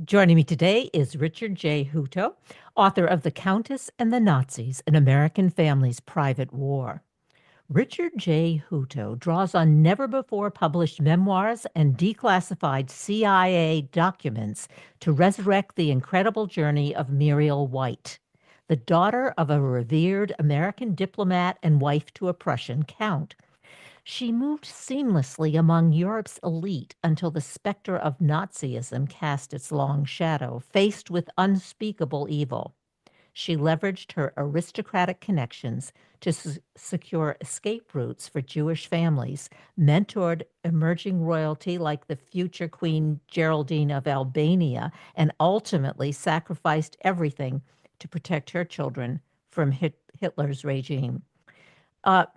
Joining me today is Richard J. Hutto, author of The Countess and the Nazis, An American Family's Private War. Richard J. Hutto draws on never-before-published memoirs and declassified CIA documents to resurrect the incredible journey of Muriel White, the daughter of a revered American diplomat and wife to a Prussian count. She moved seamlessly among Europe's elite until the specter of Nazism cast its long shadow, faced with unspeakable evil. She leveraged her aristocratic connections to secure escape routes for Jewish families, mentored emerging royalty like the future Queen Geraldine of Albania, and ultimately sacrificed everything to protect her children from Hitler's regime.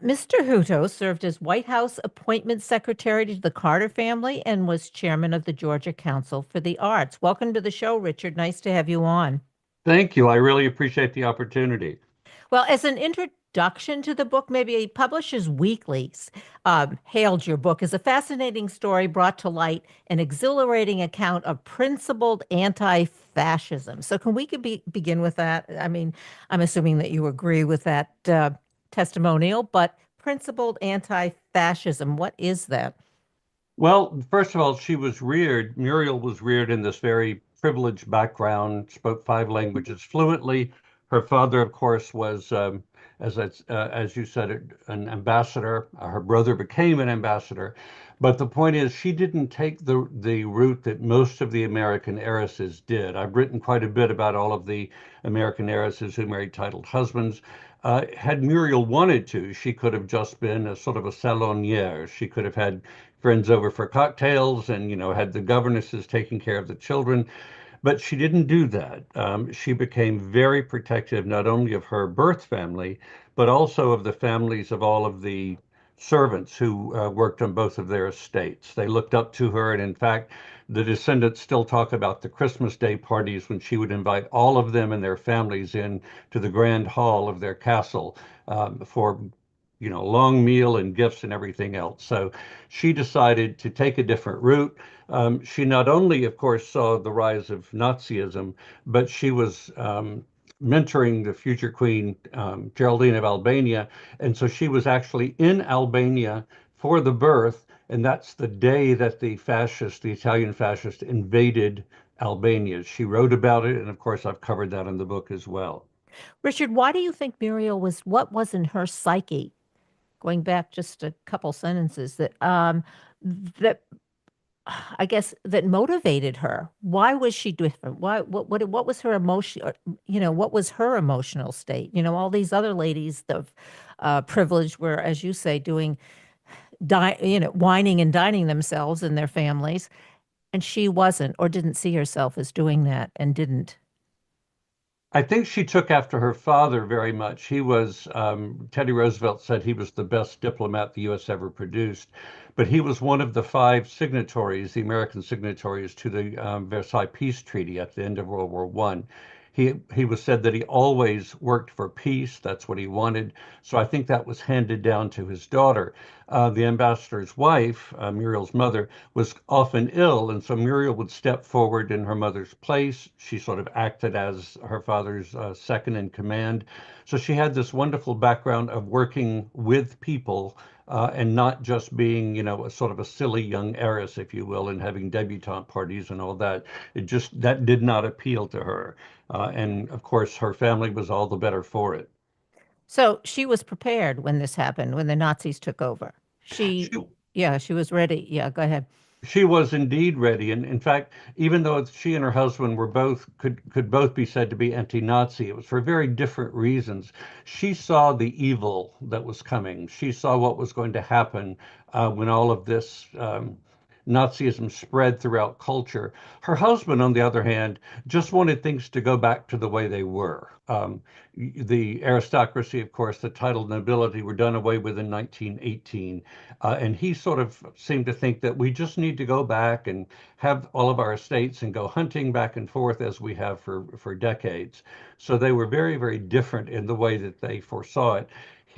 Mr. Hutto served as White House appointment secretary to the Carter family and was chairman of the Georgia Council for the Arts. Welcome to the show, Richard. Nice to have you on. Thank you. I really appreciate the opportunity. Well, as an introduction to the book, maybe Publishers Weekly hailed your book as a fascinating story brought to light an exhilarating account of principled anti-fascism. So, can we begin with that? I mean, I'm assuming that you agree with that testimonial, but principled anti-fascism, what is that? Well, first of all, Muriel was reared in this very privileged background, spoke five languages fluently. Her father, of course, was, as you said, an ambassador. Her brother became an ambassador. But the point is, she didn't take the route that most of the American heiresses did. I've written quite a bit about all of the American heiresses who married titled husbands. Had Muriel wanted to, she could have just been a sort of a salonière. She could have had friends over for cocktails and, had the governesses taking care of the children. But she didn't do that. She became very protective, not only of her birth family, but also of the families of all of the servants who worked on both of their estates. They looked up to her, and in fact, the descendants still talk about the Christmas Day parties when she would invite all of them and their families in to the grand hall of their castle for long meal and gifts and everything else. So she decided to take a different route. She not only, of course, saw the rise of Nazism, but she was mentoring the future Queen Geraldine of Albania. And so she was actually in Albania for the birth. And that's the day that the Italian fascists invaded Albania. She wrote about it. And of course, I've covered that in the book as well. Richard, why do you think what was in her psyche, going back just a couple sentences, that I guess that motivated her? Why was she different? What was her emotion? What was her emotional state? All these other ladies of privilege were, as you say, whining and dining themselves and their families, and she wasn't, or didn't see herself as doing that, and didn't. I think she took after her father very much. Teddy Roosevelt said he was the best diplomat the U.S. ever produced, but he was one of the five signatories, the American signatories to the Versailles Peace Treaty at the end of World War I. He was said that he always worked for peace. That's what he wanted. So I think that was handed down to his daughter. The ambassador's wife, Muriel's mother, was often ill, and so Muriel would step forward in her mother's place. She sort of acted as her father's second in command. So she had this wonderful background of working with people and not just being, a sort of a silly young heiress, if you will, and having debutante parties and all that. That did not appeal to her. And of course, her family was all the better for it. So she was prepared when this happened, when the Nazis took over. She Yeah, she was ready. Yeah, go ahead. she was indeed ready, and in fact, even though she and her husband were both could both be said to be anti-Nazi, it was for very different reasons. She saw the evil that was coming. She saw what was going to happen when all of this Nazism spread throughout culture. Her husband, on the other hand, just wanted things to go back to the way they were. The aristocracy, of course, the titled nobility were done away with in 1918. And he sort of seemed to think that we just need to go back and have all of our estates and go hunting back and forth as we have for decades. So they were very, very different in the way that they foresaw it.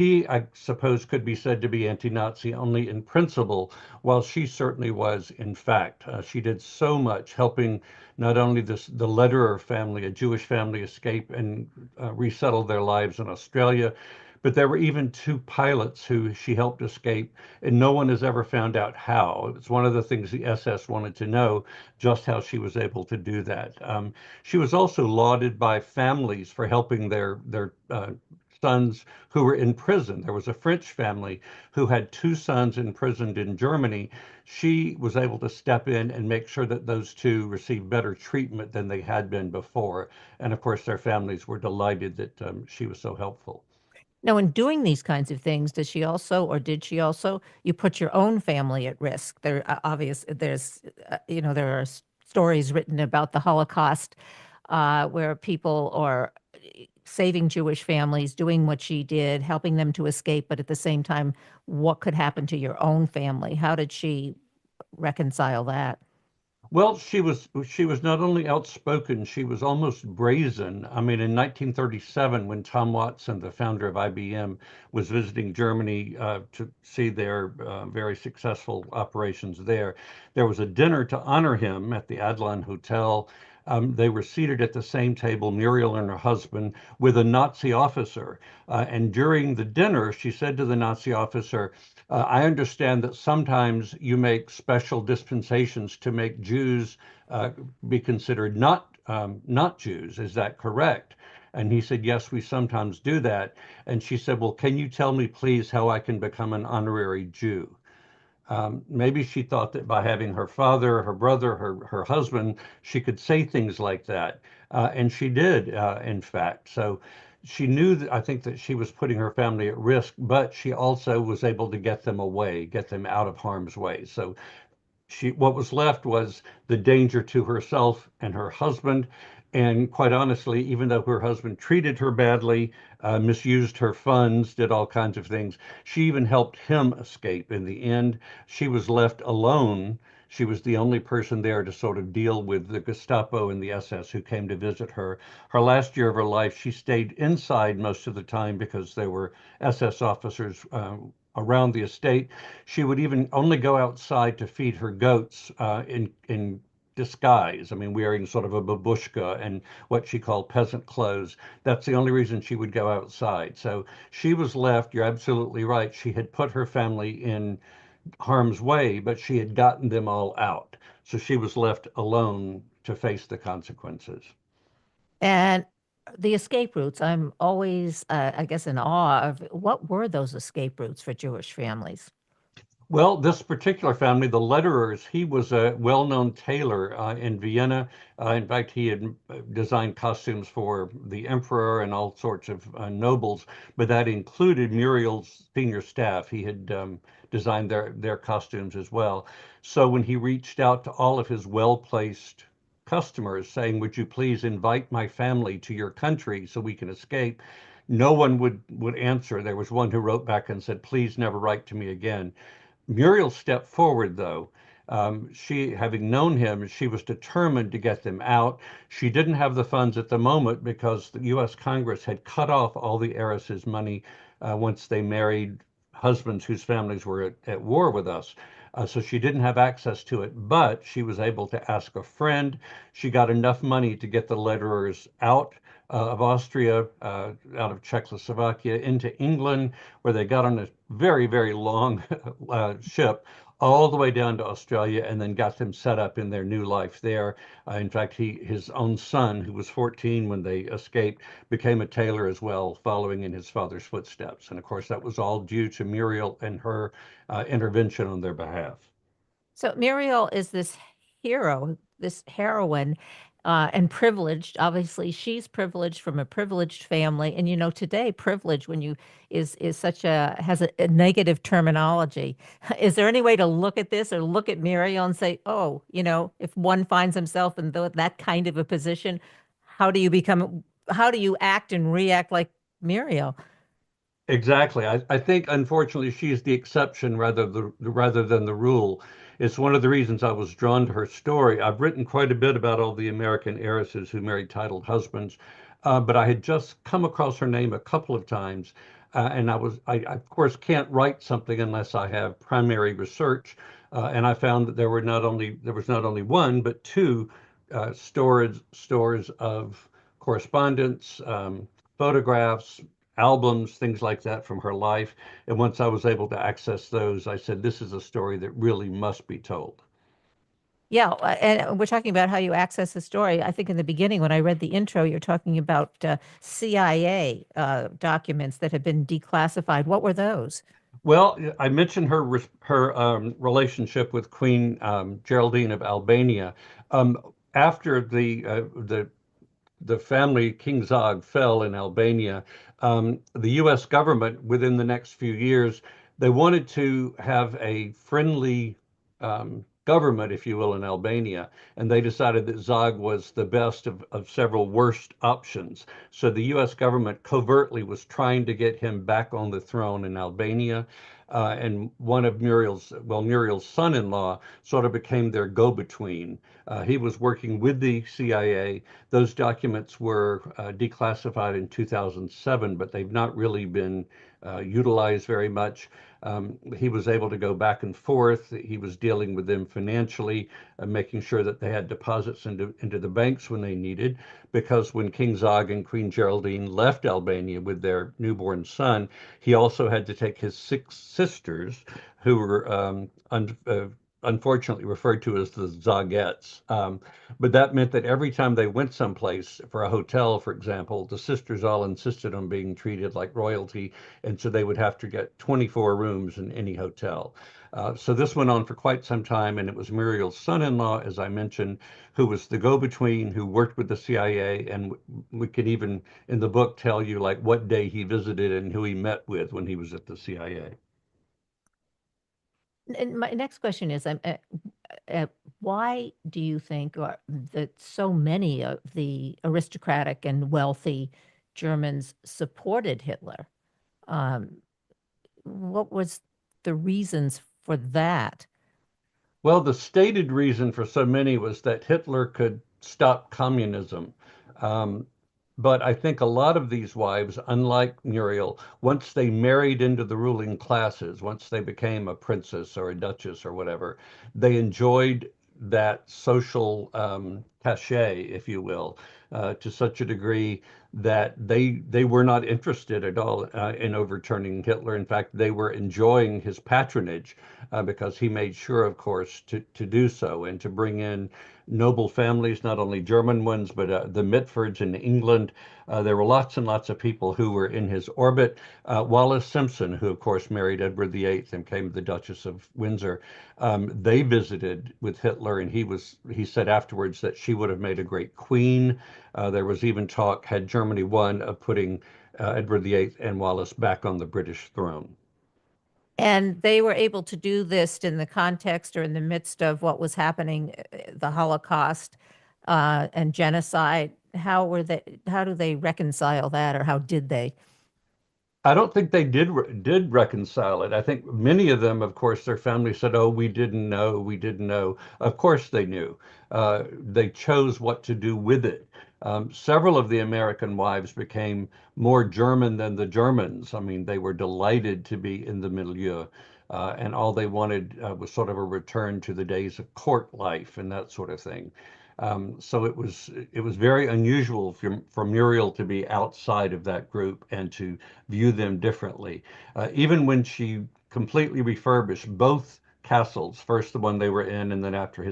he, I suppose, could be said to be anti-Nazi only in principle, while she certainly was in fact. She did so much helping not only the Lederer family, a Jewish family, escape and resettle their lives in Australia, but there were even two pilots who she helped escape, and no one has ever found out how. It's one of the things the SS wanted to know, just how she was able to do that. She was also lauded by families for helping their sons who were in prison. There was a French family who had two sons imprisoned in Germany. She was able to step in and make sure that those two received better treatment than they had been before. And of course, their families were delighted that she was so helpful. Now, in doing these kinds of things, does she also, or did she also, you put your own family at risk? There are stories written about the Holocaust where people are saving Jewish families, doing what she did, helping them to escape, but at the same time, what could happen to your own family? How did she reconcile that? Well, she was not only outspoken, she was almost brazen. I mean, in 1937, when Tom Watson, the founder of IBM, was visiting Germany to see their very successful operations there was a dinner to honor him at the Adlon Hotel. They were seated at the same table, Muriel and her husband, with a Nazi officer. And during the dinner, she said to the Nazi officer, I understand that sometimes you make special dispensations to make Jews be considered not Jews. Is that correct? And he said, yes, we sometimes do that. And she said, well, can you tell me, please, how I can become an honorary Jew? Maybe she thought that by having her father, her brother, her husband, she could say things like that. And she did, in fact. So she knew that I think that she was putting her family at risk, but she also was able to get them away, get them out of harm's way. So what was left was the danger to herself and her husband. And quite honestly, even though her husband treated her badly, misused her funds, did all kinds of things, she even helped him escape. In the end, she was left alone. She was the only person there to sort of deal with the Gestapo and the SS who came to visit her. Her last year of her life, she stayed inside most of the time because there were SS officers around the estate. She would even only go outside to feed her goats in disguise. I mean, wearing sort of a babushka and what she called peasant clothes. That's the only reason she would go outside. So she was left, you're absolutely right. She had put her family in harm's way, but she had gotten them all out. So she was left alone to face the consequences. And the escape routes, I'm always, I guess, in awe of what were those escape routes for Jewish families? Well, this particular family, the Lederers, he was a well-known tailor in Vienna. In fact, he had designed costumes for the emperor and all sorts of nobles, but that included Muriel's senior staff. He had designed their costumes as well. So when he reached out to all of his well-placed customers saying, would you please invite my family to your country so we can escape? No one would answer. There was one who wrote back and said, please never write to me again. Muriel stepped forward, though. She, having known him, she was determined to get them out. She didn't have the funds at the moment because the U.S. Congress had cut off all the heiresses' money once they married husbands whose families were at war with us. So she didn't have access to it, but she was able to ask a friend. She got enough money to get the Lederers out of Austria, out of Czechoslovakia, into England, where they got on a very, very long ship all the way down to Australia and then got them set up in their new life there. In fact, his own son, who was 14 when they escaped, became a tailor as well, following in his father's footsteps. And of course, that was all due to Muriel and her intervention on their behalf. So Muriel is this hero, this heroine, and privileged. Obviously, she's privileged from a privileged family, and today privilege when you is such a has a negative terminology. Is there any way to look at this or look at Muriel and say, oh, if one finds himself in that kind of a position, how do you act and react like Muriel? Exactly. I think, unfortunately, she's the exception rather than the rule. It's one of the reasons I was drawn to her story. I've written quite a bit about all the American heiresses who married titled husbands, but I had just come across her name a couple of times. And I of course can't write something unless I have primary research. And I found that there was not only one but two stores of correspondence, photographs, albums, things like that from her life. And once I was able to access those, I said, this is a story that really must be told. Yeah, and we're talking about how you access the story. I think in the beginning, when I read the intro, you're talking about CIA documents that had been declassified. What were those? Well, I mentioned her relationship with Queen Geraldine of Albania. Um, After the family King Zog fell in Albania, the U.S. government, within the next few years, they wanted to have a friendly government, if you will, in Albania, and they decided that Zog was the best of several worst options. So the U.S. government covertly was trying to get him back on the throne in Albania. And one of Muriel's son-in-law sort of became their go-between. He was working with the CIA. Those documents were declassified in 2007, but they've not really been utilized very much. He was able to go back and forth. He was dealing with them financially, making sure that they had deposits into the banks when they needed. Because when King Zog and Queen Geraldine left Albania with their newborn son, he also had to take his six sisters, who were unfortunately referred to as the Zogettes. But that meant that every time they went someplace for a hotel, for example, the sisters all insisted on being treated like royalty, and so they would have to get 24 rooms in any hotel. So this went on for quite some time, and it was Muriel's son-in-law, as I mentioned, who was the go-between, who worked with the CIA, and we could even in the book tell you like what day he visited and who he met with when he was at the CIA. And my next question is, why do you think that so many of the aristocratic and wealthy Germans supported Hitler? Um, what was the reasons for that? Well, the stated reason for so many was that Hitler could stop communism. Um, but I think a lot of these wives, unlike Muriel, once they married into the ruling classes, once they became a princess or a duchess or whatever, they enjoyed that social cachet, if you will, to such a degree that they were not interested at all in overturning Hitler. In fact, they were enjoying his patronage because he made sure, of course, to do so and to bring in noble families, not only German ones, but the Mitfords in England. There were lots and lots of people who were in his orbit. Wallis Simpson, who of course married Edward VIII and became the Duchess of Windsor, they visited with Hitler, and he said afterwards that she would have made a great queen. There was even talk, had Germany won, of putting Edward VIII and Wallis back on the British throne. And they were able to do this in the context or in the midst of what was happening, the Holocaust and genocide. How do they reconcile that, or how did they? I don't think they did reconcile it. I think many of them, of course, their family said, "Oh, we didn't know, we didn't know." Of course, they knew. They chose what to do with it. Several of the American wives became more German than the Germans. I mean, they were delighted to be in the milieu, and all they wanted was sort of a return to the days of court life and that sort of thing. So it was very unusual for Muriel to be outside of that group and to view them differently. Even when she completely refurbished both castles, first the one they were in, and then after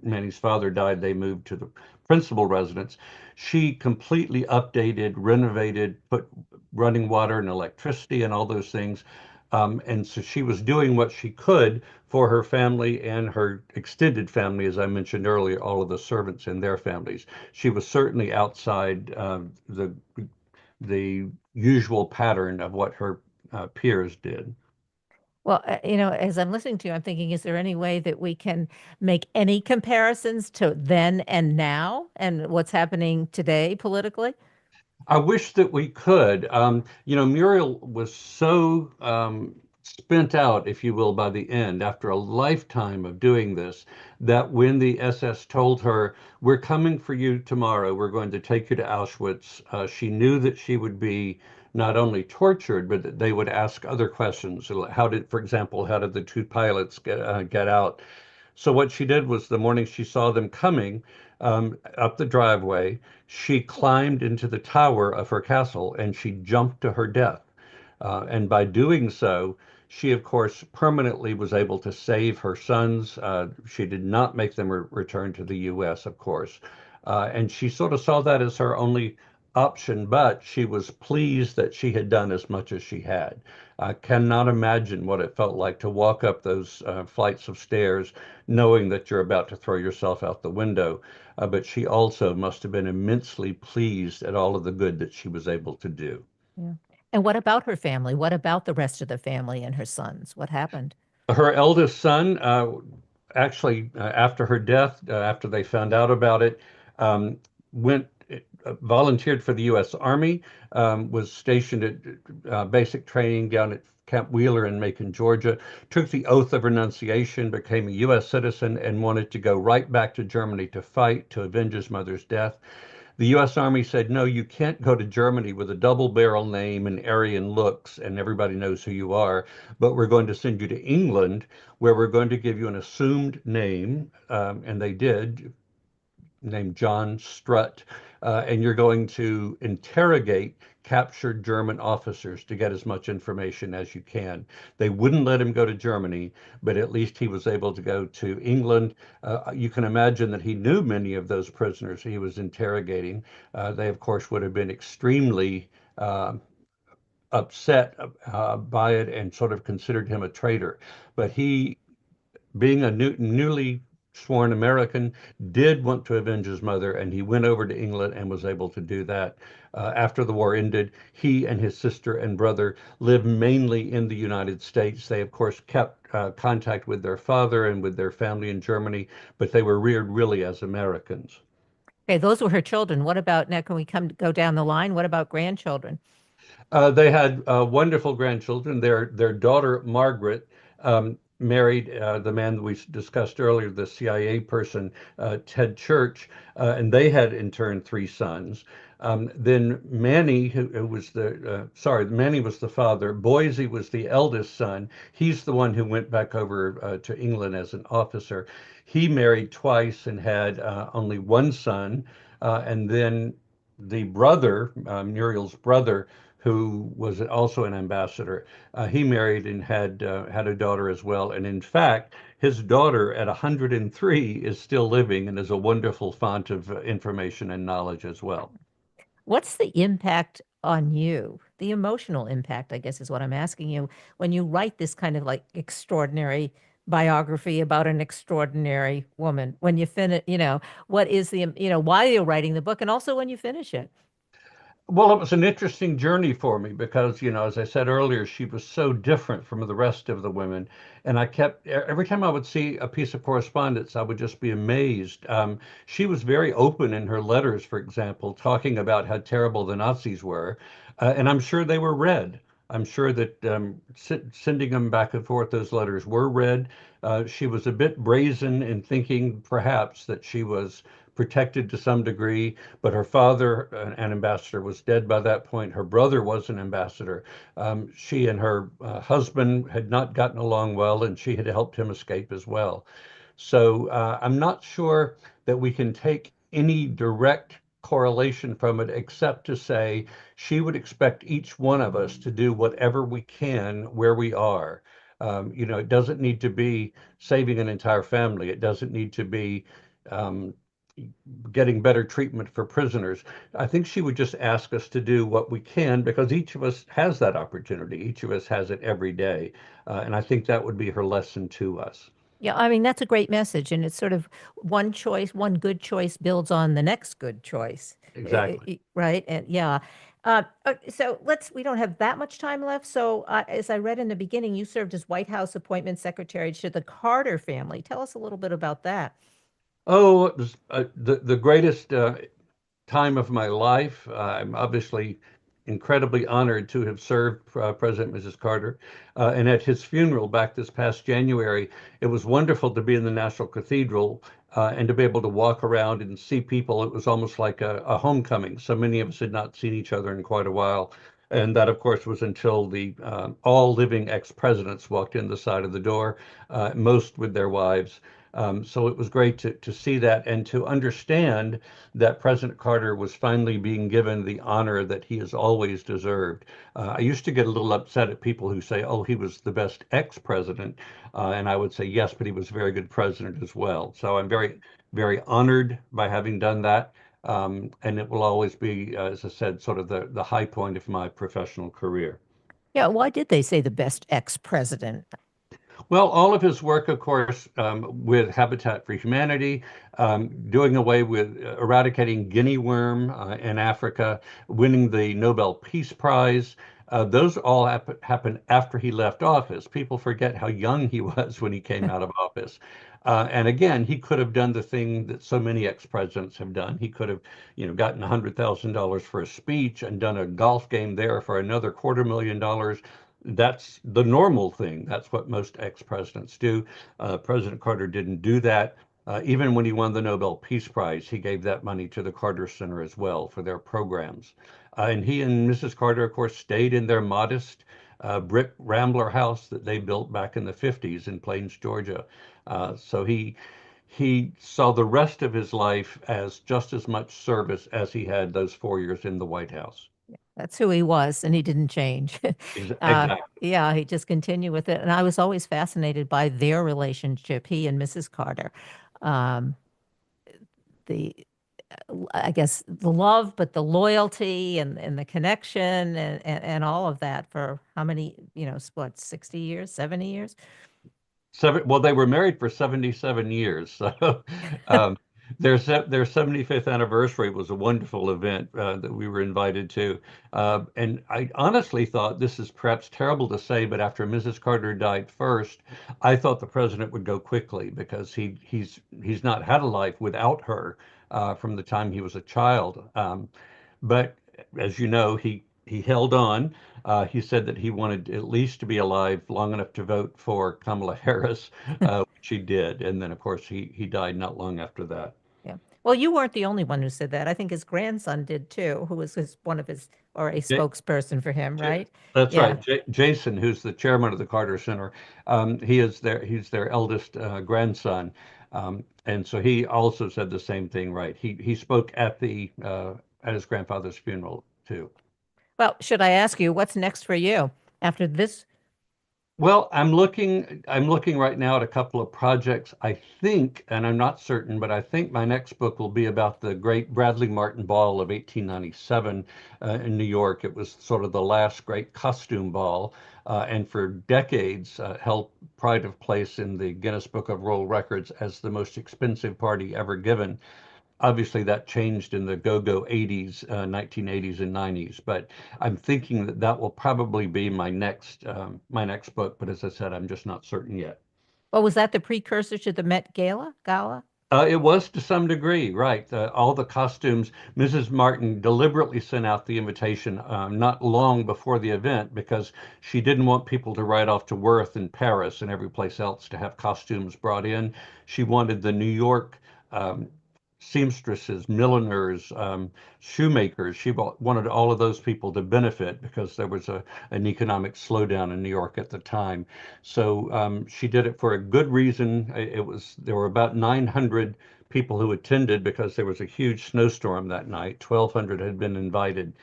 Manny's father died, they moved to the principal residence. She completely updated, renovated, put running water and electricity and all those things. And so she was doing what she could for her family and her extended family, as I mentioned earlier, all of the servants and their families. She was certainly outside the usual pattern of what her peers did. Well, as I'm listening to you, I'm thinking, is there any way that we can make any comparisons to then and now and what's happening today politically? I wish that we could. Muriel was so spent out, if you will, by the end, after a lifetime of doing this, that when the SS told her, "We're coming for you tomorrow, we're going to take you to Auschwitz," she knew that she would be not only tortured, but that they would ask other questions. How did, for example, how did the two pilots get out? So what she did was the morning she saw them coming up the driveway, she climbed into the tower of her castle and she jumped to her death. And by doing so, she, of course, permanently was able to save her sons. She did not make them return to the U.S., of course. And she sort of saw that as her only option, but she was pleased that she had done as much as she had. I cannot imagine what it felt like to walk up those flights of stairs knowing that you're about to throw yourself out the window. But she also must have been immensely pleased at all of the good that she was able to do. Yeah. And what about her family? What about the rest of the family and her sons? What happened? Her eldest son, actually, after her death, after they found out about it, um, went volunteered for the U.S. Army, was stationed at basic training down at Camp Wheeler in Macon, Georgia, took the oath of renunciation, became a U.S. citizen, and wanted to go right back to Germany to fight to avenge his mother's death. The U.S. Army said, no, you can't go to Germany with a double barrel name and Aryan looks and everybody knows who you are, but we're going to send you to England where we're going to give you an assumed name, and they did, named John Strutt, and you're going to interrogate captured German officers to get as much information as you can. They wouldn't let him go to Germany, but at least he was able to go to England. You can imagine that he knew many of those prisoners he was interrogating. They, of course, would have been extremely upset by it and sort of considered him a traitor. But he, being a newly sworn American, did want to avenge his mother, and he went over to England and was able to do that. After the war ended, he and his sister and brother lived mainly in the United States. They, of course, kept contact with their father and with their family in Germany, but they were reared really as Americans. Okay, those were her children. What about now? Can we go down the line? What about grandchildren? They had wonderful grandchildren. Their daughter Margaret married the man that we discussed earlier, the CIA person, Ted Church, and they had in turn three sons. Then Manny, who was Manny was the father. Boise was the eldest son. He's the one who went back over to England as an officer. He married twice and had only one son. And then the brother, Muriel's brother, who was also an ambassador. He married and had a daughter as well. And in fact, his daughter at 103 is still living and is a wonderful font of information and knowledge as well. What's the impact on you? The emotional impact, I guess, is what I'm asking you when you write this kind of like extraordinary biography about an extraordinary woman. When you finish, what is why you're writing the book and also when you finish it. Well, it was an interesting journey for me because, as I said earlier, she was so different from the rest of the women. And I kept, every time I would see a piece of correspondence, I would just be amazed. She was very open in her letters, for example, talking about how terrible the Nazis were. And I'm sure they were read. I'm sure that sending them back and forth, those letters were read. She was a bit brazen in thinking, perhaps, that she was protected to some degree, but her father, an ambassador, was dead by that point. Her brother was an ambassador. She and her husband had not gotten along well, and she had helped him escape as well. So I'm not sure that we can take any direct correlation from it, except to say she would expect each one of us to do whatever we can where we are. It doesn't need to be saving an entire family. It doesn't need to be um, getting better treatment for prisoners. I think she would just ask us to do what we can because each of us has that opportunity. Each of us has it every day. And I think that would be her lesson to us. Yeah, I mean, that's a great message. And it's sort of one choice, one good choice builds on the next good choice. Exactly. Right? And yeah. So we don't have that much time left. So as I read in the beginning, you served as White House appointment secretary to the Carter family. Tell us a little bit about that. Oh, it was the greatest time of my life. I'm obviously incredibly honored to have served President and Mrs. Carter. And at his funeral back this past January, it was wonderful to be in the National Cathedral and to be able to walk around and see people. It was almost like a homecoming. So many of us had not seen each other in quite a while. And that, of course, was until the all living ex-presidents walked in the side of the door, most with their wives. So it was great to see that and to understand that President Carter was finally being given the honor that he has always deserved. I used to get a little upset at people who say, oh, he was the best ex-president. And I would say, yes, but he was a very good president as well. So I'm very, very honored by having done that. And it will always be, as I said, sort of the high point of my professional career. Yeah, why did they say the best ex-president? Well, all of his work, of course, with Habitat for Humanity, doing away with eradicating guinea worm in Africa, winning the Nobel Peace Prize, those all happened after he left office. People forget how young he was when he came out of office. And again, he could have done the thing that so many ex-presidents have done. He could have, gotten $100,000 for a speech and done a golf game there for another $250,000. That's the normal thing. That's what most ex-presidents do. President Carter didn't do that. Even when he won the Nobel Peace Prize, he gave that money to the Carter Center as well for their programs. And he and Mrs. Carter, of course, stayed in their modest brick Rambler house that they built back in the 50s in Plains, Georgia. So he saw the rest of his life as just as much service as he had those 4 years in the White House. That's who he was, and he didn't change. Exactly. Yeah, he just continued with it. And I was always fascinated by their relationship, he and Mrs. Carter. Um, the, I guess, the love, but the loyalty and the connection and all of that for how many, what, 60 years, 70 years? Well, they were married for 77 years. So um, their 75th anniversary was a wonderful event that we were invited to. And I honestly thought, this is perhaps terrible to say, but after Mrs. Carter died first, I thought the president would go quickly because he's not had a life without her from the time he was a child. But as you know, he held on. He said that he wanted at least to be alive long enough to vote for Kamala Harris, which he did. And then, of course, he died not long after that. Yeah. Well, you weren't the only one who said that. I think his grandson did too, who was one of his or a Ja- spokesperson for him, right? That's Yeah. right. Jason, who's the chairman of the Carter Center, he's their eldest grandson. And so he also said the same thing, right? He spoke at his grandfather's funeral too. Well, should I ask you what's next for you after this? Well, I'm looking right now at a couple of projects. I think, and I'm not certain, but I think my next book will be about the great Bradley Martin Ball of 1897 in New York. It was sort of the last great costume ball, and for decades held pride of place in the Guinness Book of World Records as the most expensive party ever given. Obviously, that changed in the go-go 80s, 1980s and 90s, but I'm thinking that that will probably be my next book. But as I said, I'm just not certain yet. Well, was that the precursor to the Met Gala? It was to some degree, right? All the costumes. Mrs. Martin deliberately sent out the invitation not long before the event because she didn't want people to ride off to Worth in Paris and every place else to have costumes brought in. She wanted the New York um, seamstresses, milliners, shoemakers. She wanted all of those people to benefit because there was an economic slowdown in New York at the time. So she did it for a good reason. There were about 900 people who attended because there was a huge snowstorm that night. 1,200 had been invited.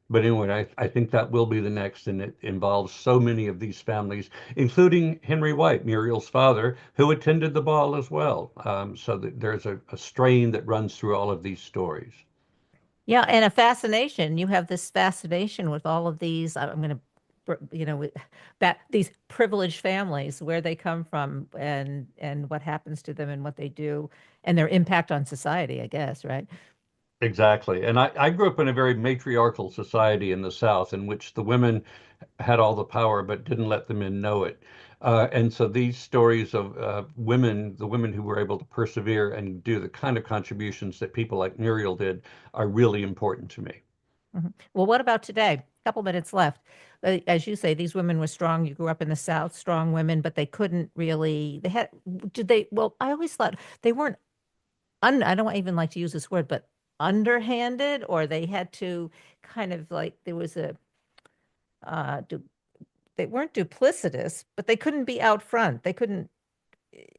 But anyway, I think that will be the next, and it involves so many of these families, including Henry White, Muriel's father, who attended the ball as well. So that there's a strain that runs through all of these stories. Yeah, and a fascination. You have this fascination with all of these. I'm going to, with that these privileged families, where they come from, and what happens to them, and what they do, and their impact on society. I guess, right? Exactly. And I grew up in a very matriarchal society in the South in which the women had all the power but didn't let the men know it. And so these stories of the women who were able to persevere and do the kind of contributions that people like Muriel did, are really important to me. Well, what about today? A couple minutes left. As you say, these women were strong. You grew up in the South, strong women, but they couldn't really, they had, did they, well, I always thought they weren't, I don't even like to use this word, but underhanded, or they had to kind of like, there was a, du they weren't duplicitous, but they couldn't be out front. They couldn't,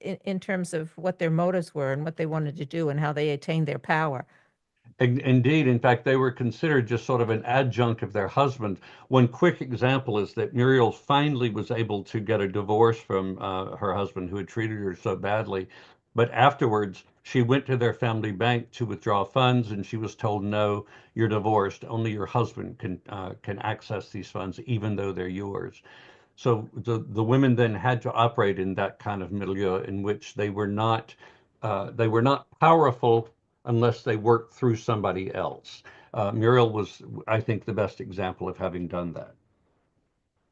in terms of what their motives were and what they wanted to do and how they attained their power. Indeed, in fact, they were considered just sort of an adjunct of their husband. One quick example is that Muriel finally was able to get a divorce from her husband who had treated her so badly. But afterwards, she went to their family bank to withdraw funds, and she was told, "No, you're divorced. Only your husband can access these funds, even though they're yours." So the women then had to operate in that kind of milieu in which they were not powerful unless they worked through somebody else. Muriel was, I think, the best example of having done that.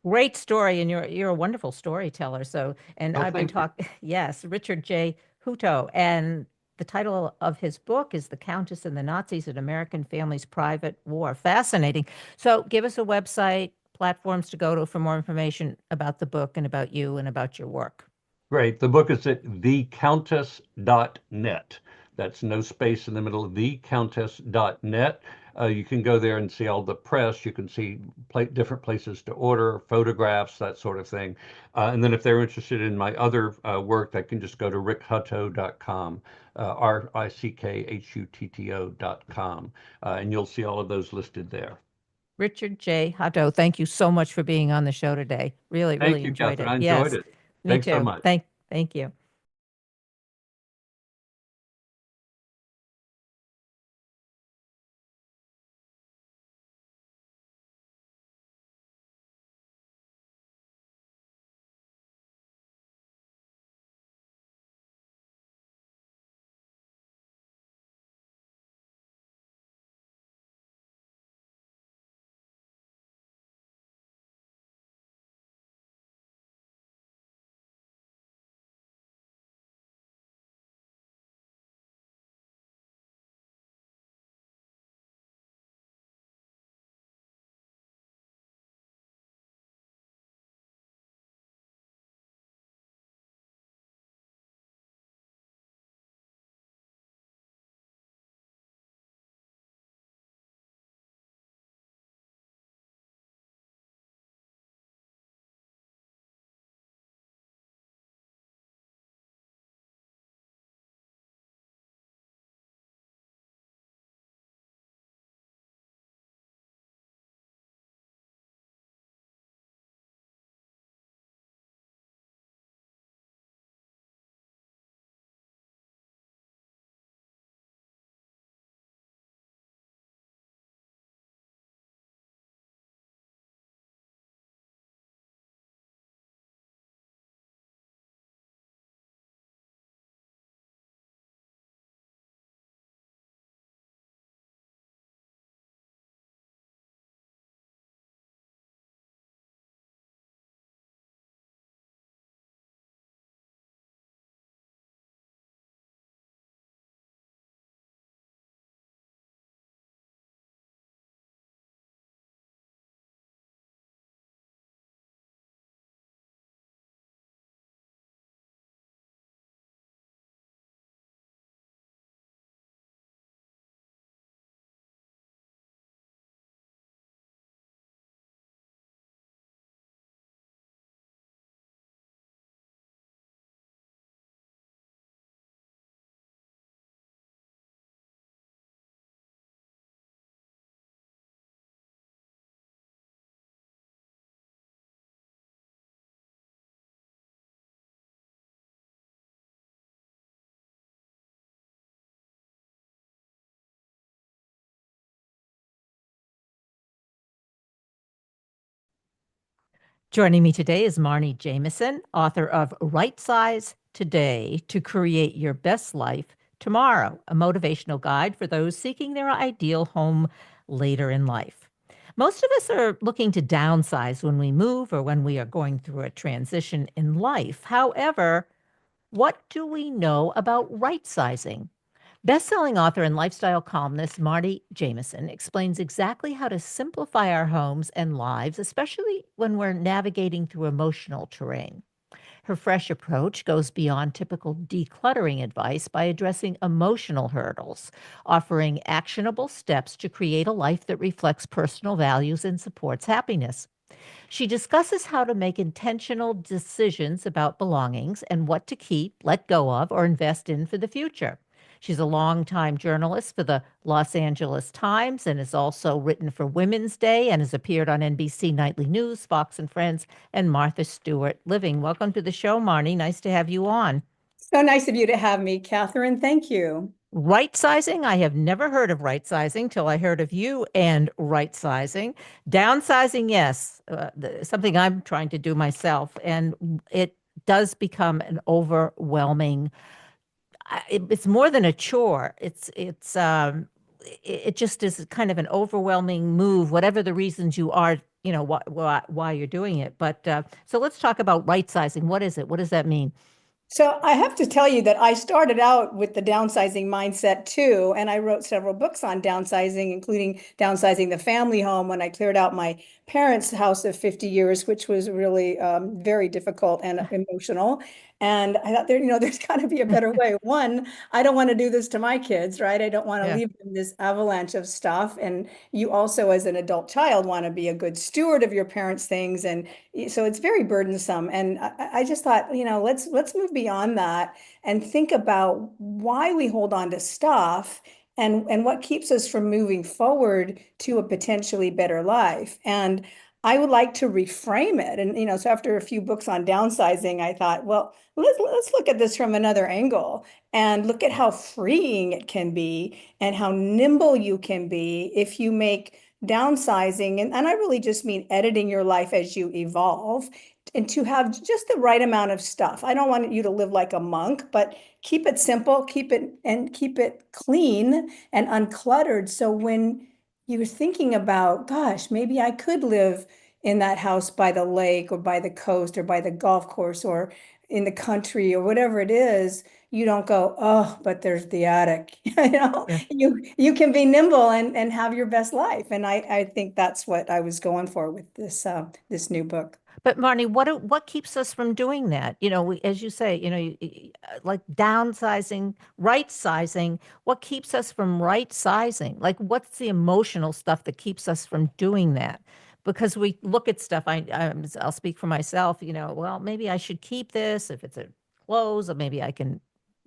Great story, and you're a wonderful storyteller. So, and Oh, I've been thank you. talking, yes, Richard J. Hutto, and the title of his book is "The Countess and the Nazis: An American Family's Private War." Fascinating. So, give us a website, platforms to go to for more information about the book and about you and about your work. Great. The book is at thecountess.net. That's no space in the middle, thecountess.net. You can go there and see all the press. You can see different places to order, photographs, that sort of thing. And then if they're interested in my other work, they can just go to rickhutto.com, RICKHUTTO.com, and you'll see all of those listed there. Richard J. Hutto, thank you so much for being on the show today. Really, Thank really you, enjoyed Kathryn. it. I enjoyed Yes, it. me Thanks so too. much. Thank you. Joining me today is Marni Jameson, author of Rightsize Today to Create Your Best Life Tomorrow, a motivational guide for those seeking their ideal home later in life. Most of us are looking to downsize when we move or when we are going through a transition in life. However, what do we know about right sizing? Best-selling author and lifestyle columnist Marni Jameson explains exactly how to simplify our homes and lives, especially when we're navigating through emotional terrain. Her fresh approach goes beyond typical decluttering advice by addressing emotional hurdles, offering actionable steps to create a life that reflects personal values and supports happiness. She discusses how to make intentional decisions about belongings and what to keep, let go of, or invest in for the future. She's a longtime journalist for the Los Angeles Times and has also written for Women's Day and has appeared on NBC Nightly News, Fox and Friends, and Martha Stewart Living. Welcome to the show, Marni. Nice to have you on. So nice of you to have me, Kathryn. Thank you. Rightsizing. I have never heard of rightsizing till I heard of you and rightsizing. Downsizing, yes, something I'm trying to do myself, and it does become an overwhelming. It's more than a chore. It just is kind of an overwhelming move, whatever the reasons you are, why you're doing it. But so let's talk about rightsizing. What is it? What does that mean? So I have to tell you that I started out with the downsizing mindset too, and I wrote several books on downsizing, including downsizing the family home when I cleared out my parents' house of 50 years, which was really very difficult and emotional. And I thought there's got to be a better way. One, I don't want to do this to my kids, right? I don't want to Yeah. leave them this avalanche of stuff. And you also, as an adult child, want to be a good steward of your parents' things. And so it's very burdensome. And I just thought, let's move beyond that and think about why we hold on to stuff and what keeps us from moving forward to a potentially better life. And I would like to reframe it. And so after a few books on downsizing, I thought, well, let's look at this from another angle and look at how freeing it can be and how nimble you can be if you make downsizing, and I really just mean editing your life as you evolve, and to have just the right amount of stuff. I don't want you to live like a monk, but keep it simple, keep it clean and uncluttered. So when you're thinking about, gosh, maybe I could live in that house by the lake or by the coast or by the golf course or in the country or whatever it is, you don't go, oh, but there's the attic. Yeah. You can be nimble and have your best life. And I think that's what I was going for with this new book. But Marnie, what keeps us from doing that? As you say, like downsizing, right sizing. What keeps us from right sizing? Like, what's the emotional stuff that keeps us from doing that? Because we look at stuff. I'll speak for myself. Well, maybe I should keep this if it's a clothes, or maybe I can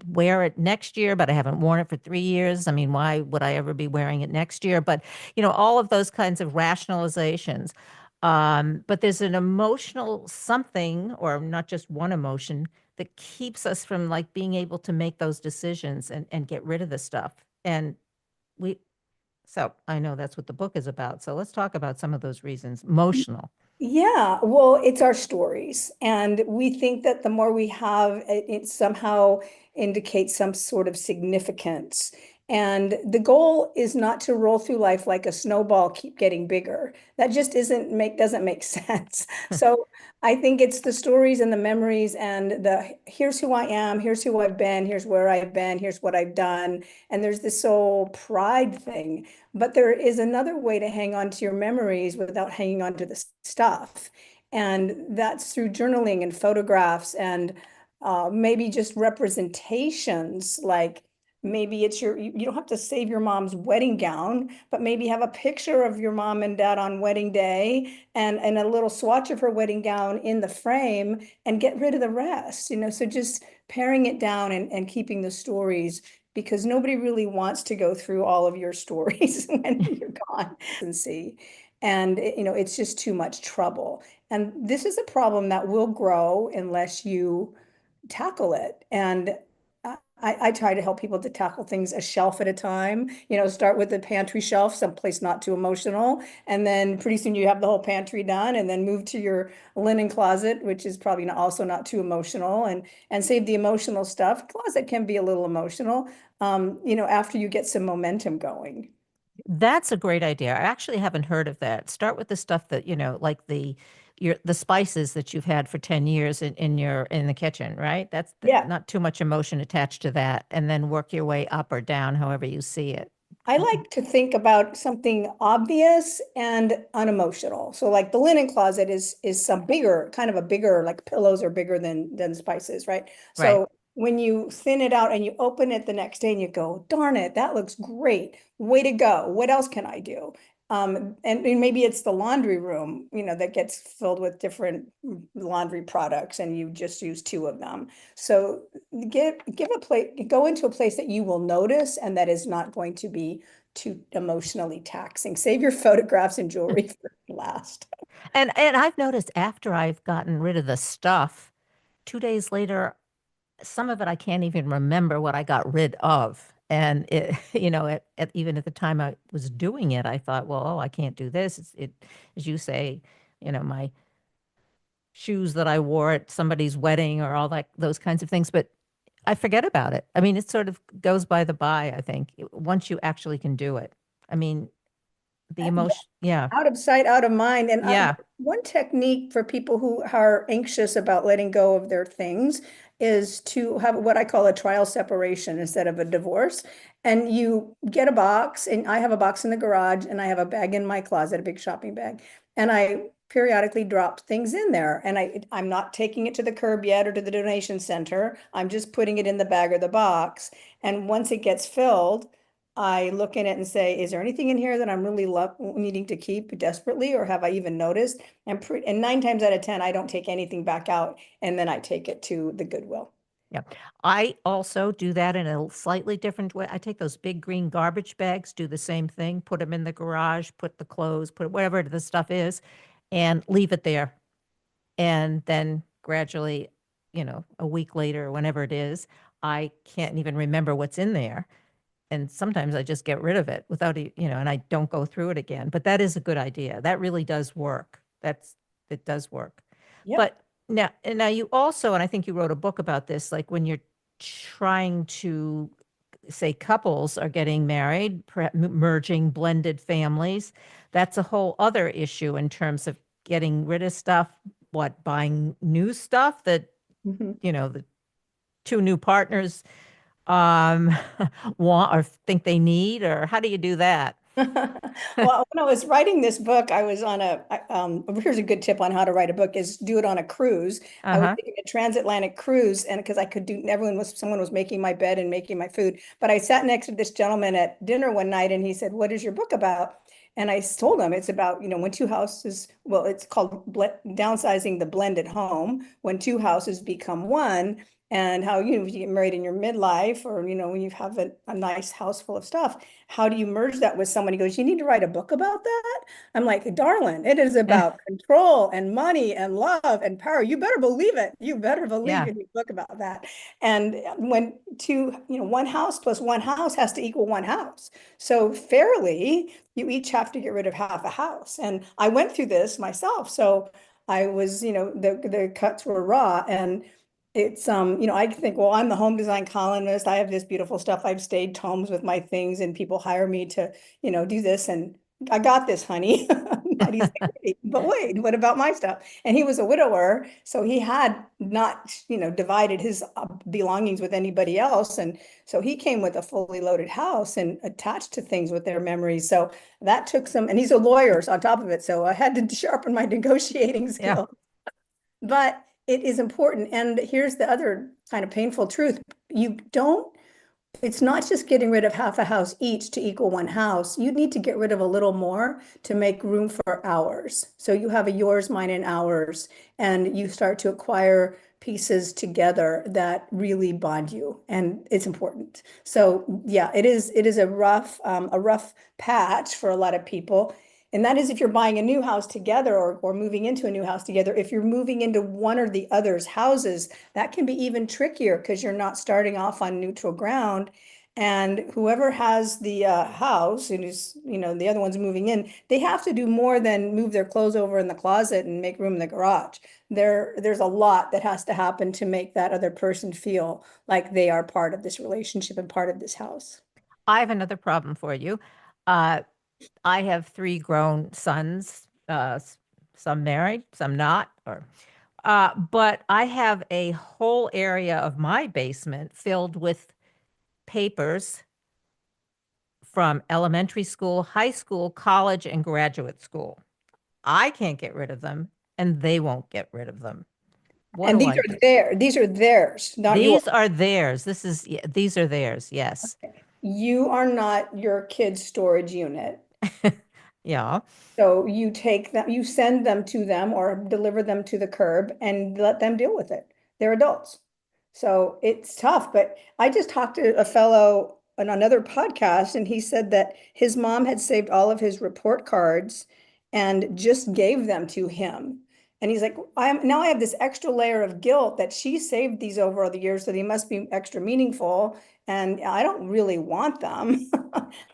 wear it next year, but I haven't worn it for 3 years. I mean, why would I ever be wearing it next year? But all of those kinds of rationalizations. But there's an emotional something, or not just one emotion, that keeps us from like being able to make those decisions and get rid of the stuff. And we, so I know that's what the book is about. So let's talk about some of those reasons. Emotional. Yeah, well, it's our stories. And we think that the more we have, it somehow indicates some sort of significance. And the goal is not to roll through life like a snowball, keep getting bigger. That just doesn't make sense. So I think it's the stories and the memories and here's who I am, here's who I've been, here's where I've been, here's what I've done. And there's this whole pride thing. But there is another way to hang on to your memories without hanging on to the stuff. And that's through journaling and photographs and maybe just representations. Like maybe you don't have to save your mom's wedding gown, but maybe have a picture of your mom and dad on wedding day and a little swatch of her wedding gown in the frame and get rid of the rest. So just paring it down and keeping the stories, because nobody really wants to go through all of your stories when you're gone and see. And it's just too much trouble. And this is a problem that will grow unless you tackle it. And I try to help people to tackle things a shelf at a time. Start with the pantry shelf, someplace not too emotional. And then pretty soon you have the whole pantry done, and then move to your linen closet, which is probably also not too emotional, and save the emotional stuff. Closet can be a little emotional, after you get some momentum going. That's a great idea. I actually haven't heard of that. Start with the stuff that, like the spices that you've had for 10 years in the kitchen, right? That's Yeah. not too much emotion attached to that, and then work your way up or down however you see it. I like to think about something obvious and unemotional. So like the linen closet is some bigger, kind of a bigger, like pillows are bigger than spices, right? Right. So when you thin it out and you open it the next day and you go, darn it, that looks great. Way to go. What else can I do? And maybe it's the laundry room, that gets filled with different laundry products and you just use two of them. So go into a place that you will notice and that is not going to be too emotionally taxing. Save your photographs and jewelry for last. And I've noticed after I've gotten rid of the stuff, 2 days later, some of it I can't even remember what I got rid of. And it, even at the time I was doing it, I thought, well, oh, I can't do this. As you say, my shoes that I wore at somebody's wedding or all those kinds of things. But I forget about it. I mean, it sort of goes by the by, I think, once you actually can do it. I mean, the emotion, yeah. Out of sight, out of mind. And Yeah. one technique for people who are anxious about letting go of their things is to have what I call a trial separation instead of a divorce. And you get a box, and I have a box in the garage, and I have a bag in my closet, a big shopping bag. And I periodically drop things in there. And I'm not taking it to the curb yet or to the donation center. I'm just putting it in the bag or the box. And once it gets filled, I look in it and say, is there anything in here that I'm really needing to keep desperately, or have I even noticed? And 9 times out of 10, I don't take anything back out, and then I take it to the Goodwill. Yeah. I also do that in a slightly different way. I take those big green garbage bags, do the same thing, put them in the garage, put the clothes, put whatever the stuff is, and leave it there. And then gradually, a week later, whenever it is, I can't even remember what's in there. And sometimes I just get rid of it without, and I don't go through it again. But that is a good idea. That really does work. It does work. Yep. But now you also, and I think you wrote a book about this, like when you're trying to, say, couples are getting married, merging blended families, that's a whole other issue in terms of getting rid of stuff, buying new stuff that, the two new partners want or think they need, or how do you do that? Well, when I was writing this book, I was on here's a good tip on how to write a book is do it on a cruise. I was taking a transatlantic cruise, and because I could do, someone was making my bed and making my food. But I sat next to this gentleman at dinner one night and he said, "What is your book about?" And I told him it's about, when two houses, well, it's called downsizing the blended home, when two houses become one. And how, if you get married in your midlife, or, when you have a nice house full of stuff, how do you merge that with someone? He goes, you need to write a book about that. I'm like, darling, it is about control and money and love and power. You better believe it. You better believe in your book about that. And when one house plus one house has to equal one house. So fairly, you each have to get rid of half a house. And I went through this myself. So I was, the cuts were raw, and it's, I think, well, I'm the home design columnist. I have this beautiful stuff. I've staged homes with my things, and people hire me to, do this. And I got this, honey. And he's like, but wait, what about my stuff? And he was a widower. So he had not, divided his belongings with anybody else. And so he came with a fully loaded house and attached to things with their memories. So that took and he's a lawyer, so on top of it. So I had to sharpen my negotiating skills. But it is important. And here's the other kind of painful truth. It's not just getting rid of half a house each to equal one house. You need to get rid of a little more to make room for ours. So you have a yours, mine, and ours, and you start to acquire pieces together that really bond you, and it's important. So yeah, it is a rough patch for a lot of people. And that is if you're buying a new house together, or moving into a new house together. If you're moving into one or the other's houses, that can be even trickier because you're not starting off on neutral ground. And whoever has the house and is, the other one's moving in, they have to do more than move their clothes over in the closet and make room in the garage. There's a lot that has to happen to make that other person feel like they are part of this relationship and part of this house. I have another problem for you. I have 3 grown sons, some married, some not, or but I have a whole area of my basement filled with papers from elementary school, high school, college, and graduate school. I can't get rid of them, and they won't get rid of them. What And do these I are do? these are theirs, not yours. These are theirs. These are theirs. Yes. You are not your kid's storage unit. Yeah. So you take them, you send them to them or deliver them to the curb and let them deal with it. They're adults. So it's tough, but I just talked to a fellow on another podcast and he said that his mom had saved all of his report cards and just gave them to him. And he's like, now I have this extra layer of guilt that she saved these over the years, so they must be extra meaningful. And I don't really want them.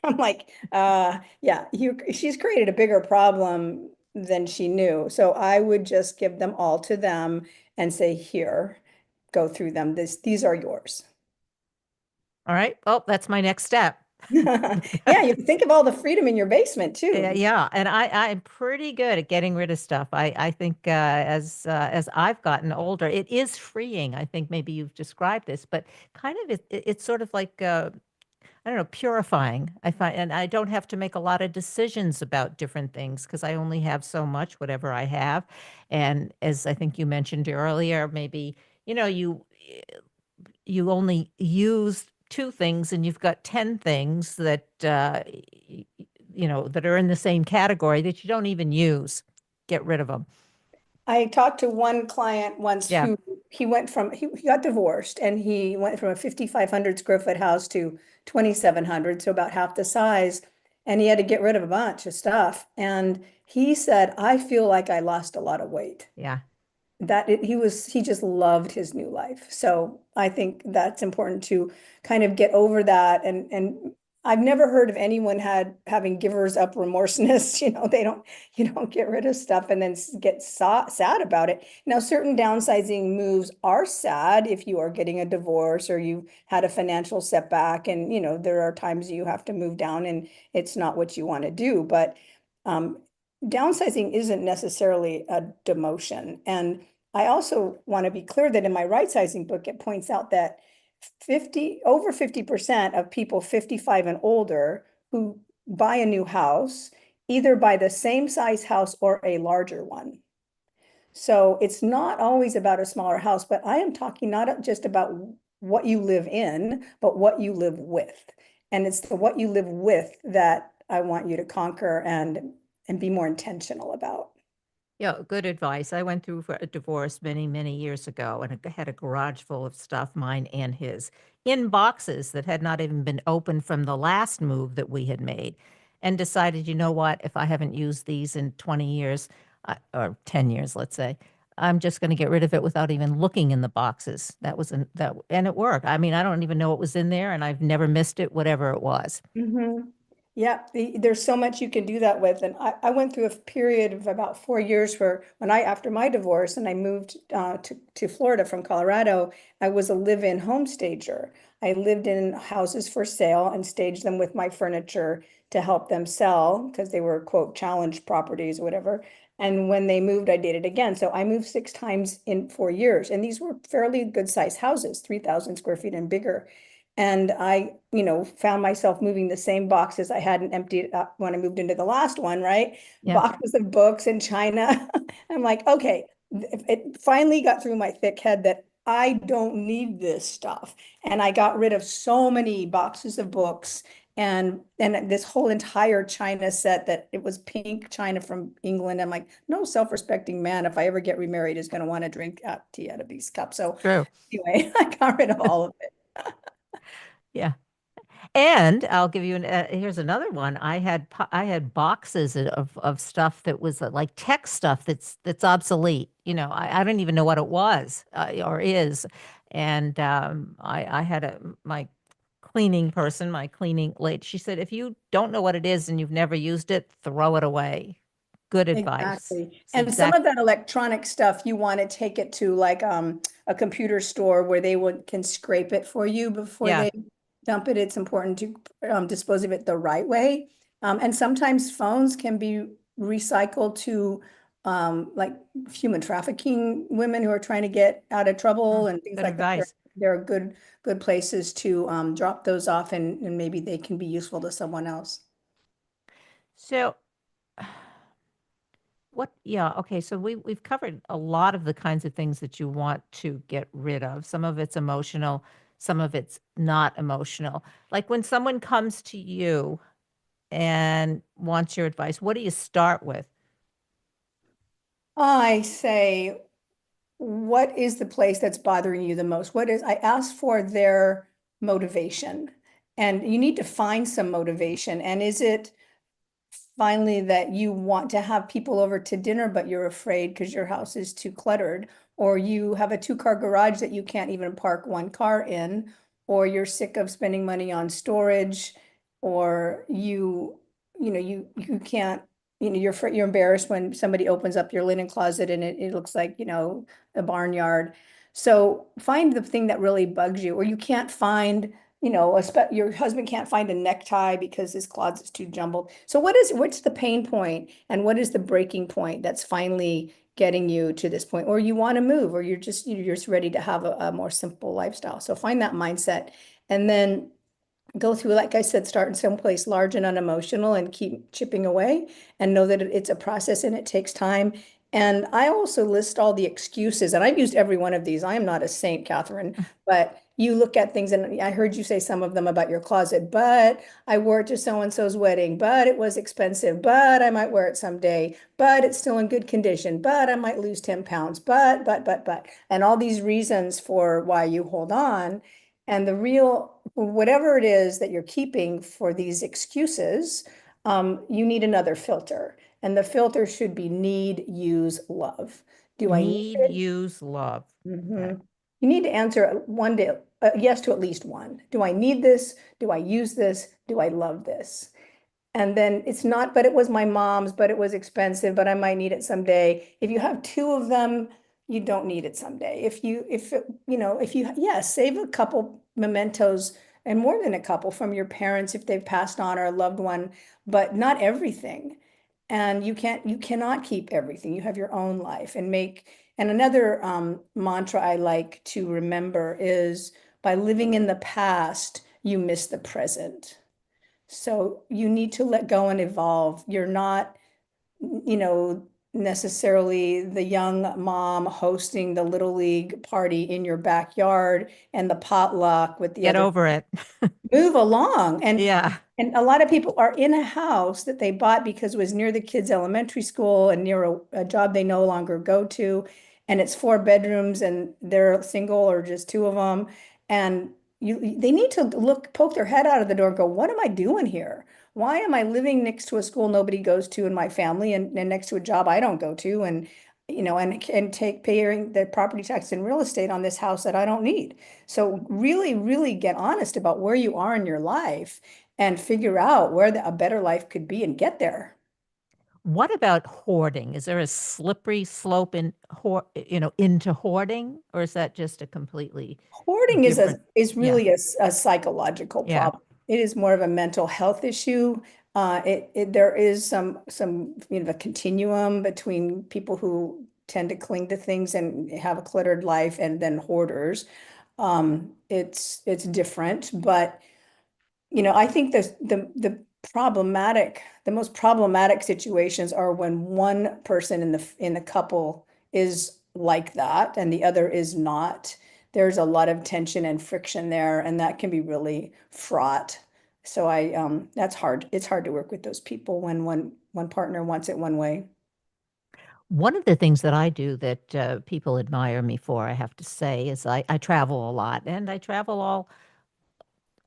I'm like, yeah, she's created a bigger problem than she knew. So I would just give them all to them and say, here, go through them. These are yours. All right. Well, that's my next step. Yeah, you think of all the freedom in your basement too. Yeah, and I'm pretty good at getting rid of stuff. I think as I've gotten older, it is freeing. I think maybe you've described this, but kind of it's sort of like I don't know, purifying. I find, and I don't have to make a lot of decisions about different things because I only have so much, whatever I have. And as I think you mentioned earlier, maybe you only use two things and you've got 10 things that that are in the same category that you don't even use. Get rid of them. I talked to one client once Yeah. who he got divorced and he went from a 5,500 square foot house to 2,700, so about half the size. And he had to get rid of a bunch of stuff. And he said, I feel like I lost a lot of weight. Yeah. He just loved his new life. So I think that's important to kind of get over that. And I've never heard of anyone having givers up remorseness. You don't get rid of stuff and then get sad about it. Now, certain downsizing moves are sad if you are getting a divorce or you had a financial setback, and there are times you have to move down and it's not what you want to do. But downsizing isn't necessarily a demotion. And I also want to be clear that in my rightsizing book, it points out that over 50% of people 55 and older who buy a new house either buy the same size house or a larger one. So it's not always about a smaller house, but I am talking not just about what you live in, but what you live with. And it's the what you live with that I want you to conquer and be more intentional about. Yeah, good advice. I went through for a divorce many, many years ago and I had a garage full of stuff, mine and his, in boxes that had not even been opened from the last move that we had made, and decided, you know what, if I haven't used these in 20 years, or 10 years, let's say, I'm just going to get rid of it without even looking in the boxes. And it worked. I mean, I don't even know what was in there and I've never missed it, whatever it was. Mm-hmm. Yeah, there's so much you can do that with. And I went through a period of about 4 years where after my divorce and I moved to Florida from Colorado, I was a live-in home stager. I lived in houses for sale and staged them with my furniture to help them sell because they were, quote, challenged properties or whatever. And when they moved, I did it again. So I moved 6 times in 4 years. And these were fairly good sized houses, 3,000 square feet and bigger. And I, found myself moving the same boxes I hadn't emptied up when I moved into the last one, right? Yeah. Boxes of books and china. I'm like, okay, it finally got through my thick head that I don't need this stuff. And I got rid of so many boxes of books and this whole entire china set that it was pink china from England. I'm like, no self-respecting man, if I ever get remarried, is going to want to drink tea out of these cups. So True. anyway, I got rid of all of it. Yeah. And I'll give you here's another one. I had boxes of stuff that was like tech stuff that's obsolete. I don't even know what it was or is. And I had my cleaning person, my cleaning lady. She said, if you don't know what it is and you've never used it, throw it away. Good advice. Exactly. And some of that electronic stuff, you want to take it to like a computer store where they can scrape it for you before they dump it. It's important to dispose of it the right way. And sometimes phones can be recycled to like human trafficking women who are trying to get out of trouble and things Good like that. advice. There are good places to drop those off, and maybe they can be useful to someone else. So okay, so we've covered a lot of the kinds of things that you want to get rid of. Some of it's emotional, some of it's not emotional. Like when someone comes to you and wants your advice, what do you start with? I say, what is the place that's bothering you the most? I ask for their motivation, and you need to find some motivation. And is it finally that you want to have people over to dinner, but you're afraid because your house is too cluttered, or you have a 2-car garage that you can't even park one car in, or you're sick of spending money on storage, or you can't, you're embarrassed when somebody opens up your linen closet and it looks like, a barnyard. So find the thing that really bugs you, or you can't find, your husband can't find a necktie because his closet's too jumbled. So what's the pain point, and what is the breaking point that's finally getting you to this point? Or you want to move, or you're just ready to have a more simple lifestyle. So find that mindset, and then go through, like I said, start in someplace large and unemotional and keep chipping away, and know that it's a process and it takes time. And I also list all the excuses, and I've used every one of these. I am not a saint, Kathryn, but you look at things, and I heard you say some of them about your closet, but I wore it to so-and-so's wedding, but it was expensive, but I might wear it someday, but it's still in good condition, but I might lose 10 pounds, but, and all these reasons for why you hold on. And whatever it is that you're keeping for these excuses, you need another filter. And the filter should be need, use, love. Do I need Need, it? use, love. Okay. You need to answer one day, yes to at least one. Do I need this? Do I use this? Do I love this? And then it's not, but it was my mom's, but it was expensive, but I might need it someday. If you have two of them, you don't need it someday. Yes, save a couple mementos, and more than a couple, from your parents if they've passed on, or a loved one, but not everything. And you cannot keep everything. You have your own life, and another mantra I like to remember is, by living in the past, you miss the present. So you need to let go and evolve. You're not, necessarily the young mom hosting the little league party in your backyard and the potluck with the Get other. over it. Move along. Yeah. And a lot of people are in a house that they bought because it was near the kids' elementary school and near a job they no longer go to. And it's 4 bedrooms and they're single, or just 2 of them. And they need to poke their head out of the door and go, what am I doing here? Why am I living next to a school nobody goes to in my family, and next to a job I don't go to? And, and paying the property tax and real estate on this house that I don't need. So really, really get honest about where you are in your life, and figure out where a better life could be, and get there. What about hoarding? Is there a slippery slope into hoarding, or is that just a completely Hoarding different? is Yeah. really a psychological Yeah. problem. It is more of a mental health issue. There is some a continuum between people who tend to cling to things and have a cluttered life, and then hoarders. It's different, but I think the most problematic situations are when one person in the couple is like that and the other is not. There's a lot of tension and friction there, and that can be really fraught. So that's hard. It's hard to work with those people when one partner wants it one way. One of the things that I do that people admire me for, I have to say, is I travel a lot, and I travel all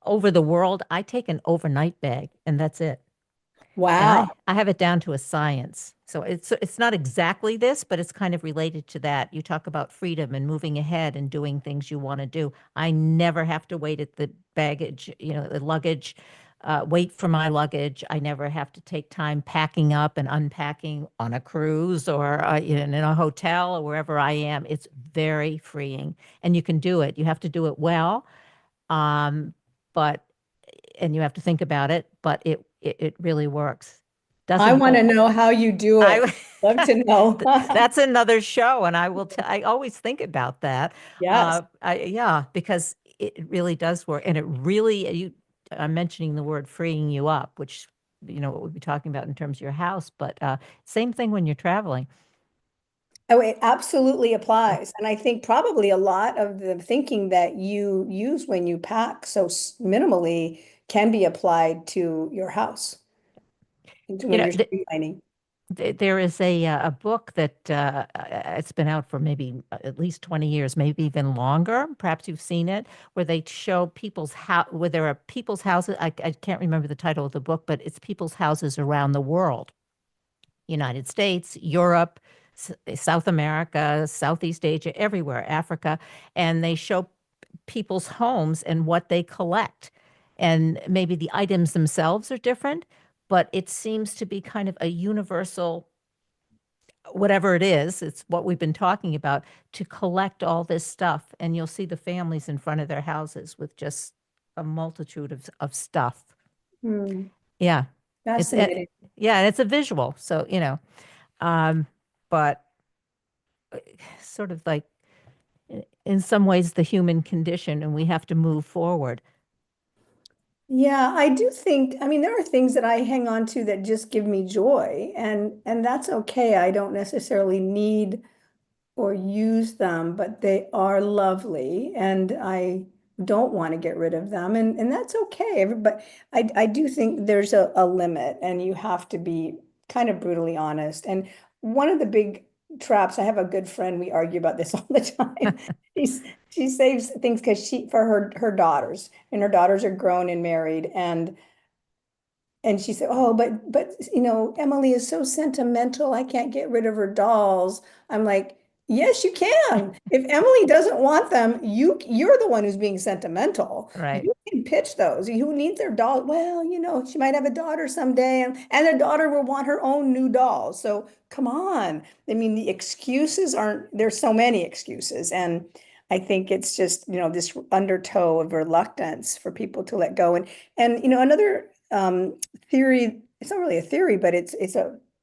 over the world. I take an overnight bag, and that's it. And Wow. I have it down to a science. So it's not exactly this, but it's kind of related to that. You talk about freedom and moving ahead and doing things you want to do. I never have to wait at the baggage, the luggage, wait for my luggage. I never have to take time packing up and unpacking on a cruise, or in a hotel, or wherever I am. It's very freeing, and you can do it. You have to do it well, um, but and you have to think about it, but it really works. I doesn't want to go. know how you do it. I Love to know. that's another show, and I always think about that. Yes. Yeah, because it really does work, and it really I'm mentioning the word freeing you up, which what we'll be talking about in terms of your house, but same thing when you're traveling. Oh, it absolutely applies. And I think probably a lot of the thinking that you use when you pack so minimally can be applied to your house You when know, you're streamlining. there is a book that it's been out for maybe at least 20 years, maybe even longer. Perhaps you've seen it, where they show people's house, where there are people's houses. I can't remember the title of the book, but it's people's houses around the world. United States, Europe, South America, Southeast Asia, everywhere, Africa, and they show people's homes and what they collect. And maybe the items themselves are different, but it seems to be kind of a universal, whatever it is, it's what we've been talking about, to collect all this stuff. And you'll see the families in front of their houses with just a multitude of stuff. Hmm. Yeah. Fascinating. Yeah, and it's a visual. So, but sort of like in some ways the human condition, and we have to move forward. Yeah, I do think, I mean, there are things that I hang on to that just give me joy, and that's okay. I don't necessarily need or use them, but they are lovely and I don't want to get rid of them. And that's okay. But I do think there's a limit and you have to be kind of brutally honest. And one of the big traps, I have a good friend, we argue about this all the time. She saves things because for her daughters, and her daughters are grown and married, and she said, "Oh, but Emily is so sentimental. I can't get rid of her dolls." I'm like, "Yes, you can. If Emily doesn't want them, you're the one who's being sentimental. Right. You can pitch those. Who needs their doll? Well, she might have a daughter someday, and the daughter will want her own new doll. So come on. I mean, the excuses aren't, there's so many excuses. And I think it's just, this undertow of reluctance for people to let go. And another theory, it's not really a theory, but it's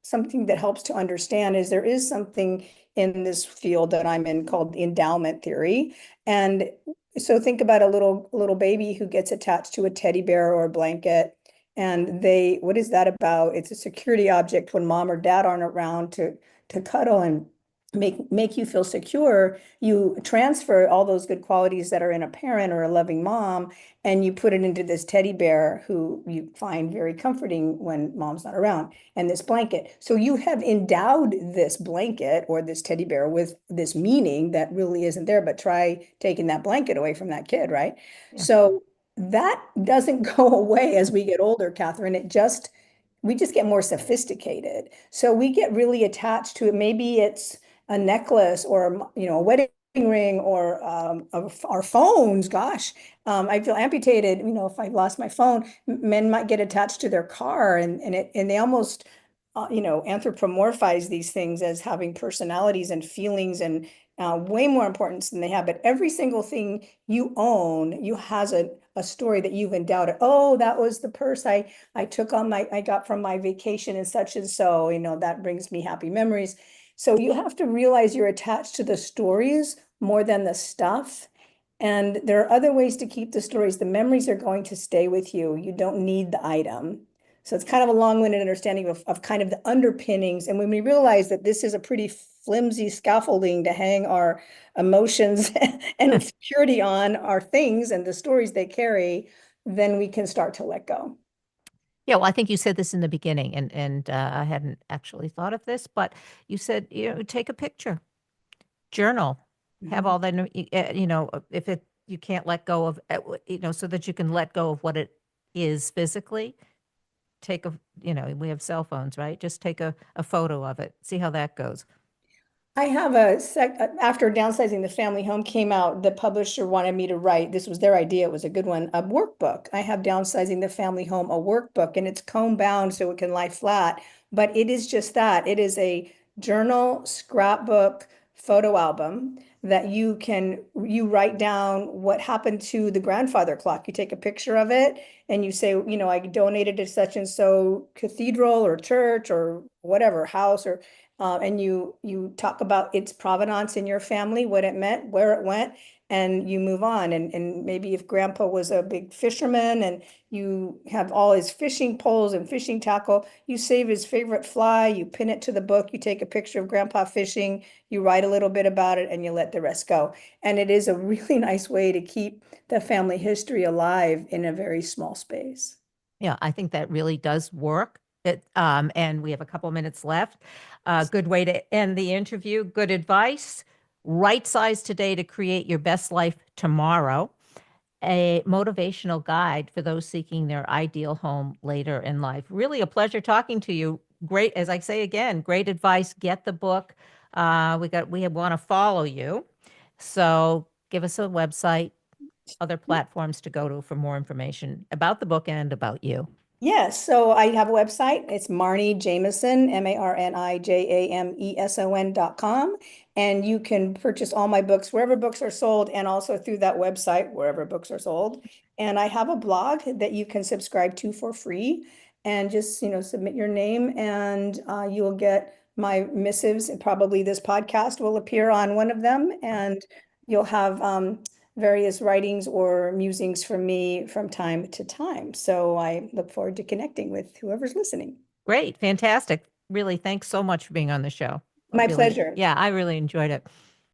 something that helps to understand is there is something in this field that I'm in called the endowment theory. And so think about a little baby who gets attached to a teddy bear or a blanket. And what is that about? It's a security object when mom or dad aren't around to cuddle and make you feel secure. You transfer all those good qualities that are in a parent or a loving mom, and you put it into this teddy bear who you find very comforting when mom's not around, and this blanket. So you have endowed this blanket or this teddy bear with this meaning that really isn't there, but try taking that blanket away from that kid, right? Yeah. So that doesn't go away as we get older, Kathryn. We just get more sophisticated. So we get really attached to it. Maybe it's a necklace or a wedding ring or our phones. Gosh, I feel amputated. If I lost my phone, men might get attached to their car, and they almost anthropomorphize these things as having personalities and feelings and way more importance than they have. But every single thing you own, you has a story that you've endowed it. Oh, that was the purse I got from my vacation and such and so, that brings me happy memories. So you have to realize you're attached to the stories more than the stuff. And there are other ways to keep the stories. The memories are going to stay with you. You don't need the item. So it's kind of a long-winded understanding of kind of the underpinnings. And when we realize that this is a pretty flimsy scaffolding to hang our emotions and security on, our things and the stories they carry, then we can start to let go. Yeah, well, I think you said this in the beginning, and I hadn't actually thought of this, but you said, take a picture, journal, have all that, if you can't let go of, so that you can let go of what it is physically, we have cell phones, right? Just take a photo of it, see how that goes. I have after Downsizing the Family Home came out, the publisher wanted me to write, this was their idea, it was a good one, a workbook. I have Downsizing the Family Home, a workbook, and it's comb bound so it can lie flat, but it is just that. It is a journal, scrapbook, photo album that you write down what happened to the grandfather clock. You take a picture of it and you say, I donated to such and so cathedral or church or whatever house, or and you talk about its provenance in your family, what it meant, where it went, and you move on. And maybe if grandpa was a big fisherman and you have all his fishing poles and fishing tackle, you save his favorite fly, you pin it to the book, you take a picture of grandpa fishing, you write a little bit about it, and you let the rest go. And it is a really nice way to keep the family history alive in a very small space. Yeah, I think that really does work. And we have a couple minutes left. Good way to end the interview. Good advice. Right size today to create your best life tomorrow. A motivational guide for those seeking their ideal home later in life. Really a pleasure talking to you. Great, as I say again, great advice. Get the book. We want to follow you. So give us a website, other platforms to go to for more information about the book and about you. Yes, so I have a website. It's Marni Jameson, MarniJameson.com. And you can purchase all my books wherever books are sold, and also through that website, wherever books are sold. And I have a blog that you can subscribe to for free, and just, submit your name, and you will get my missives. And probably this podcast will appear on one of them, and you'll have various writings or musings from me from time to time. So I look forward to connecting with whoever's listening. Great. Fantastic. Really, thanks so much for being on the show. My pleasure. Yeah, I really enjoyed it.